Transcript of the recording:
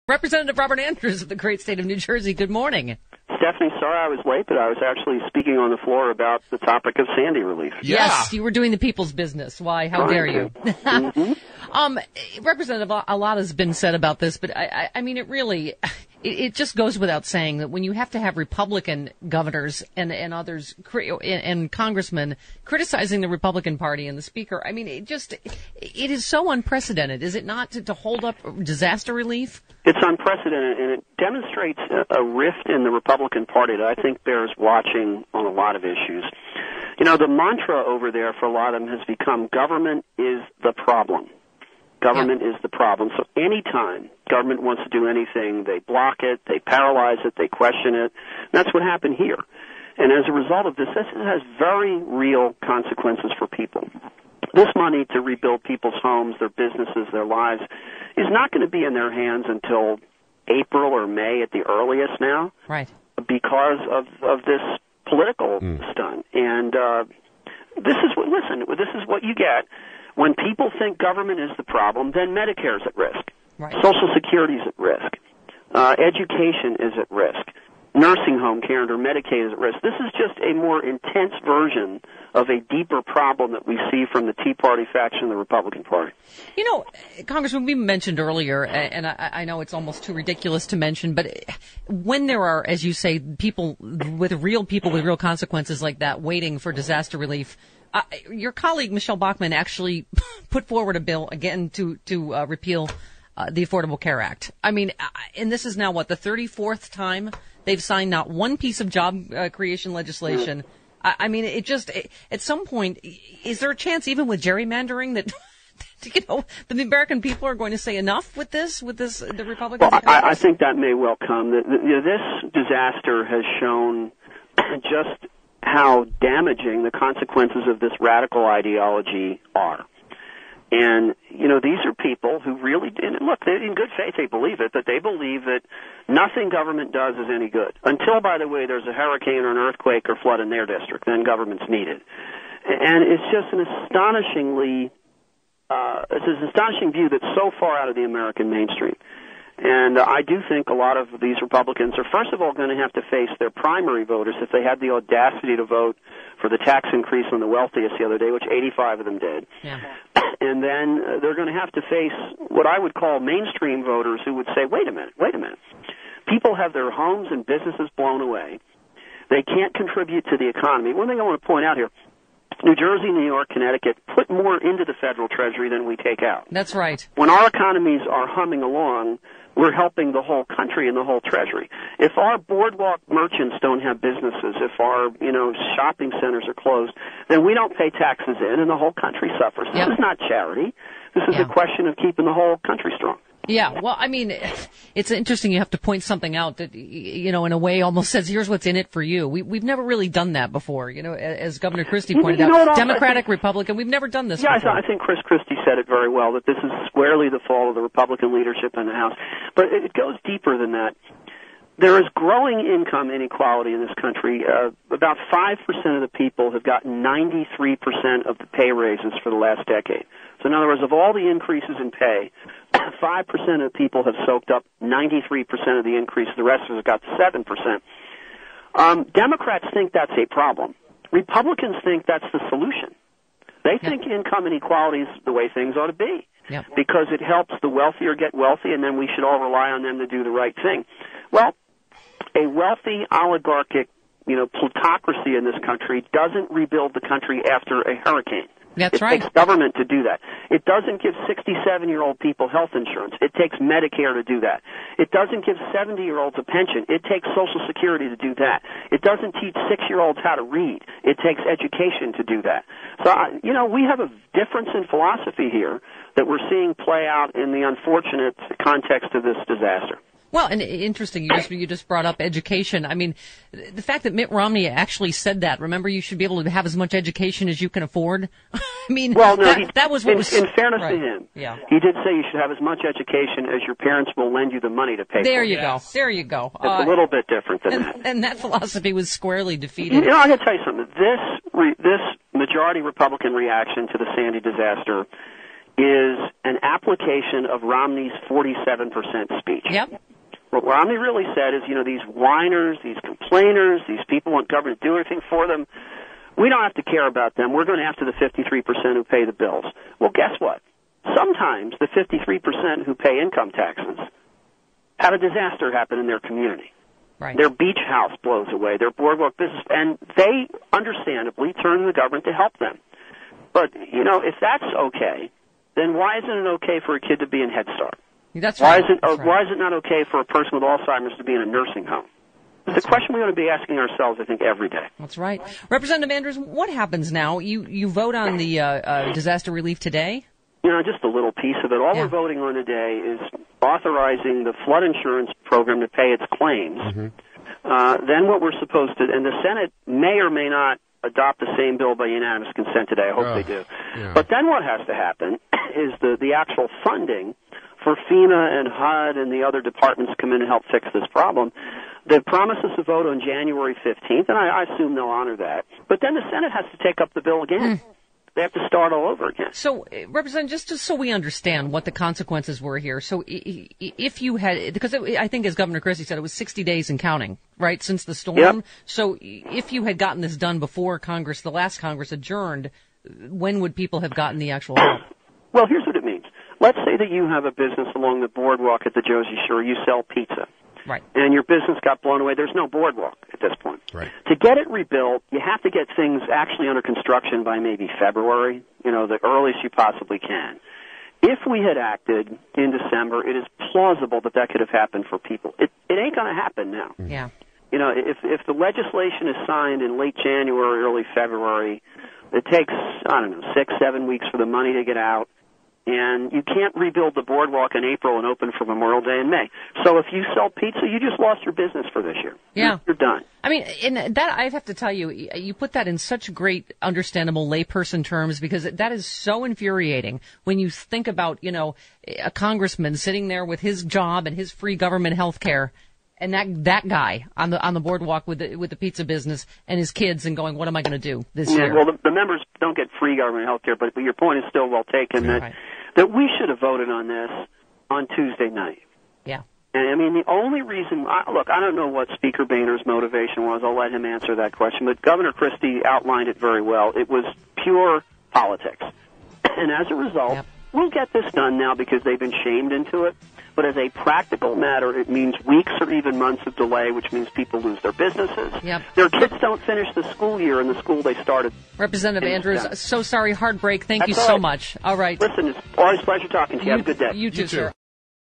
Representative Robert Andrews of the great state of New Jersey, good morning. Stephanie, sorry I was late, but I was actually speaking on the floor about the topic of Sandy relief. Yes, you were doing the people's business. Why? How dare you? Representative, a lot has been said about this, but I mean, it just goes without saying that when you have to have Republican governors and others and congressmen criticizing the Republican Party and the Speaker, I mean, it is so unprecedented, is it not, to hold up disaster relief? It's unprecedented, and it demonstrates a rift in the Republican Party that I think bears watching on a lot of issues. You know, the mantra over there for a lot of them has become government is the problem. Government is the problem. So anytime government wants to do anything, they block it, they paralyze it, they question it. And that's what happened here. And as a result of this has very real consequences for people. This money to rebuild people's homes, their businesses, their lives, is not going to be in their hands until April or May at the earliest now. Right. Because of this political stunt. And this is what you get. When people think government is the problem, then Medicare's at risk. Right. Social Security's at risk. Education is at risk. Nursing home care under Medicaid is at risk. This is just a more intense version of a deeper problem that we see from the Tea Party faction of the Republican Party. You know, Congressman, we mentioned earlier, and I know it's almost too ridiculous to mention, but when there are, as you say, people with real consequences like that waiting for disaster relief, your colleague Michelle Bachmann actually put forward a bill again to repeal the Affordable Care Act. I mean, and this is now the 34th time they've signed not one piece of job creation legislation. I mean, at some point, is there a chance even with gerrymandering that the American people are going to say enough with this, the Republicans? Well, I think that may well come. This disaster has shown just how damaging the consequences of this radical ideology are. And, you know, these are people who really, and look, in good faith they believe it, but they believe that nothing government does is any good. Until, by the way, there's a hurricane or an earthquake or flood in their district, then government's needed. And it's just an astonishing view that's so far out of the American mainstream. And I do think a lot of these Republicans are, first of all, going to have to face their primary voters if they had the audacity to vote for the tax increase on the wealthiest the other day, which 85 of them did. Yeah. And then they're going to have to face what I would call mainstream voters who would say, wait a minute. People have their homes and businesses blown away. They can't contribute to the economy. One thing I want to point out here, New Jersey, New York, Connecticut put more into the federal treasury than we take out. That's right. When our economies are humming along, we're helping the whole country and the whole treasury. If our boardwalk merchants don't have businesses, if our, shopping centers are closed, then we don't pay taxes in and the whole country suffers. This is not charity. This is a question of keeping the whole country strong. Yeah, well, I mean, it's interesting you have to point something out that, in a way almost says, here's what's in it for you. We've never really done that before, as Governor Christie pointed out. Democratic, Republican, we've never done this before. I think Chris Christie said it very well, that this is squarely the fault of the Republican leadership in the House. But it goes deeper than that. There is growing income inequality in this country. About 5% of the people have gotten 93% of the pay raises for the last decade. So in other words, of all the increases in pay, 5% of people have soaked up 93% of the increase. The rest of us got 7%. Democrats think that's a problem. Republicans think that's the solution. They think income inequality is the way things ought to be. Yep. Because it helps the wealthier get wealthy, and then we should all rely on them to do the right thing. Well, a wealthy oligarchic, plutocracy in this country doesn't rebuild the country after a hurricane. That's right. It takes government to do that. It doesn't give 67-year-old people health insurance. It takes Medicare to do that. It doesn't give 70-year-olds a pension. It takes Social Security to do that. It doesn't teach 6-year-olds how to read. It takes education to do that. So, we have a difference in philosophy here that we're seeing play out in the unfortunate context of this disaster. Well, and interesting, you just brought up education. I mean, the fact that Mitt Romney actually said that, remember, you should be able to have as much education as you can afford? I mean, that was what was... In fairness to him, he did say you should have as much education as your parents will lend you the money to pay for. There you go. There you go. It's a little bit different than that. And that philosophy was squarely defeated. I'm going to tell you something. This majority Republican reaction to the Sandy disaster is an application of Romney's 47% speech. Yep. What Romney really said is, these whiners, these complainers, these people want government to do everything for them, we don't have to care about them. We're going after the 53% who pay the bills. Well, guess what? Sometimes the 53% who pay income taxes have a disaster happen in their community. Right. Their beach house blows away, their boardwalk business, and they understandably turn to the government to help them. But, if that's okay, then why isn't it okay for a kid to be in Head Start? That's right. Why is it not okay for a person with Alzheimer's to be in a nursing home? It's a question we ought to be asking ourselves, I think, every day. That's right. Representative Andrews, what happens now? You vote on the disaster relief today? Just a little piece of it. All we're voting on today is authorizing the flood insurance program to pay its claims. Mm-hmm. Then what we're supposed to, and the Senate may or may not adopt the same bill by unanimous consent today. I hope they do. Yeah. But then what has to happen is the actual funding for FEMA and HUD and the other departments come in and help fix this problem. They've promised us a vote on January 15th, and I assume they'll honor that. But then the Senate has to take up the bill again. They have to start all over again. So, Representative, just so we understand what the consequences were here. So, if you had, because I think as Governor Christie said, it was 60 days and counting, right, since the storm. Yep. So, if you had gotten this done before Congress, the last Congress adjourned, when would people have gotten the actual help? Well, here's what it means. Let's say that you have a business along the boardwalk at the Jersey Shore. You sell pizza. Right. And your business got blown away. There's no boardwalk at this point. Right. To get it rebuilt, you have to get things actually under construction by maybe February, the earliest you possibly can. If we had acted in December, it is plausible that could have happened for people. It ain't going to happen now. Yeah. If the legislation is signed in late January, early February, it takes, 6-7 weeks for the money to get out. And you can't rebuild the boardwalk in April and open for Memorial Day in May. So if you sell pizza, you just lost your business for this year. Yeah. You're done. I mean, and that, I have to tell you, you put that in such great, understandable layperson terms, because that is so infuriating when you think about, a congressman sitting there with his job and his free government health care, and that guy on the boardwalk with the pizza business and his kids, and going, what am I going to do this year? Well, the members don't get free government health care, but your point is still well taken, that we should have voted on this on Tuesday night. Yeah. And, the only reason, I don't know what Speaker Boehner's motivation was. I'll let him answer that question. But Governor Christie outlined it very well. It was pure politics. And as a result, we'll get this done now because they've been shamed into it. But as a practical matter, it means weeks or even months of delay, which means people lose their businesses. Yep. Their kids don't finish the school year in the school they started. Representative Andrews, so sorry, hard break. Thank you so much. All right. Listen, it's always a pleasure talking to you. Have a good day. You too, sir.